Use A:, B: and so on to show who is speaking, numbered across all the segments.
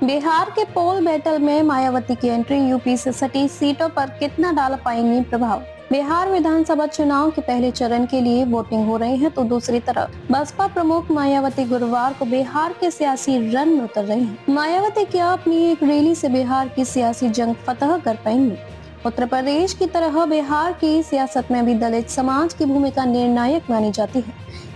A: बिहार के पोल बैटल में मायावती की एंट्री यूपी से सटी सीटों पर कितना डाल पाएंगी प्रभाव। बिहार विधानसभा चुनाव के पहले चरण के लिए वोटिंग हो रही है, तो दूसरी तरफ बसपा प्रमुख मायावती गुरुवार को बिहार के सियासी रण में उतर रही हैं। मायावती क्या अपनी एक रैली से बिहार की सियासी जंग फतह कर पाएंगी? उत्तर प्रदेश की तरह बिहार की सियासत में भी दलित समाज की भूमिका निर्णायक मानी जाती है,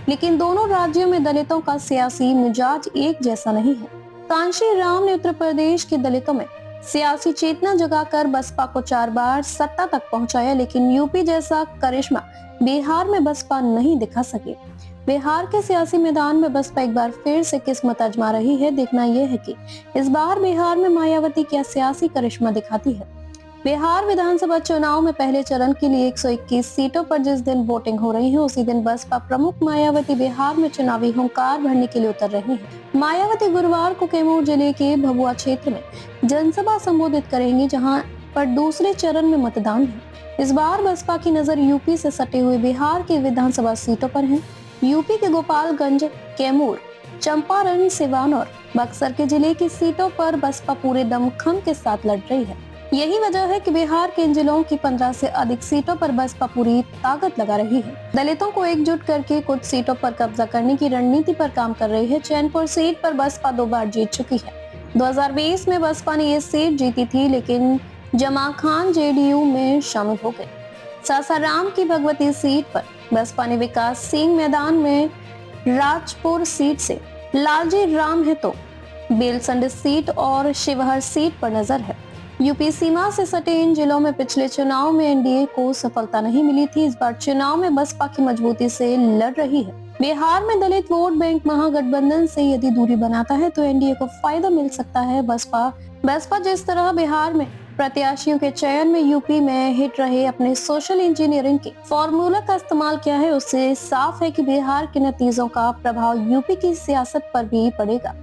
A: लेकिन दोनों राज्यों में दलितों का सियासी मिजाज एक जैसा नहीं है। कांशी राम ने उत्तर प्रदेश के दलितों में सियासी चेतना जगाकर बसपा को 4 बार सत्ता तक पहुंचाया, लेकिन यूपी जैसा करिश्मा बिहार में बसपा नहीं दिखा सके। बिहार के सियासी मैदान में बसपा एक बार फिर से किस्मत आजमा रही है। देखना यह है कि इस बार बिहार में मायावती क्या सियासी करिश्मा दिखाती है। बिहार विधानसभा चुनाव में पहले चरण के लिए 121 सीटों पर जिस दिन वोटिंग हो रही है, उसी दिन बसपा प्रमुख मायावती बिहार में चुनावी हुंकार भरने के लिए उतर रही हैं। मायावती गुरुवार को कैमूर जिले के भभुआ क्षेत्र में जनसभा संबोधित करेंगी, जहां पर दूसरे चरण में मतदान है। इस बार बसपा की नजर यूपी से सटे हुए बिहार की विधानसभा सीटों पर है। यूपी के गोपालगंज, कैमूर, चंपारण, सिवान और बक्सर के जिले की सीटों पर बसपा पूरे दमखम के साथ लड़ रही है। यही वजह है कि बिहार के इन जिलों की 15 से अधिक सीटों पर बसपा पूरी ताकत लगा रही है। दलितों को एकजुट करके कुछ सीटों पर कब्जा करने की रणनीति पर काम कर रही है। चैनपुर सीट पर बसपा 2 बार जीत चुकी है। 2020 में बसपा ने ये सीट जीती थी, लेकिन जमा खान जेडीयू में शामिल हो गए। सासाराम की भगवती सीट पर बसपा ने विकास सिंह, मैदान में राजपुर सीट से लालजी राम है, तो बेलसंड सीट और शिवहर सीट पर नजर है। यूपी सीमा से सटे इन जिलों में पिछले चुनाव में एनडीए को सफलता नहीं मिली थी। इस बार चुनाव में बसपा की मजबूती से लड़ रही है। बिहार में दलित वोट बैंक महागठबंधन से यदि दूरी बनाता है तो एनडीए को फायदा मिल सकता है। बसपा जिस तरह बिहार में प्रत्याशियों के चयन में यूपी में हिट रहे अपने सोशल इंजीनियरिंग के फॉर्मूला का इस्तेमाल किया है, उससे साफ है कि बिहार के नतीजों का प्रभाव यूपी की सियासत पर भी पड़ेगा।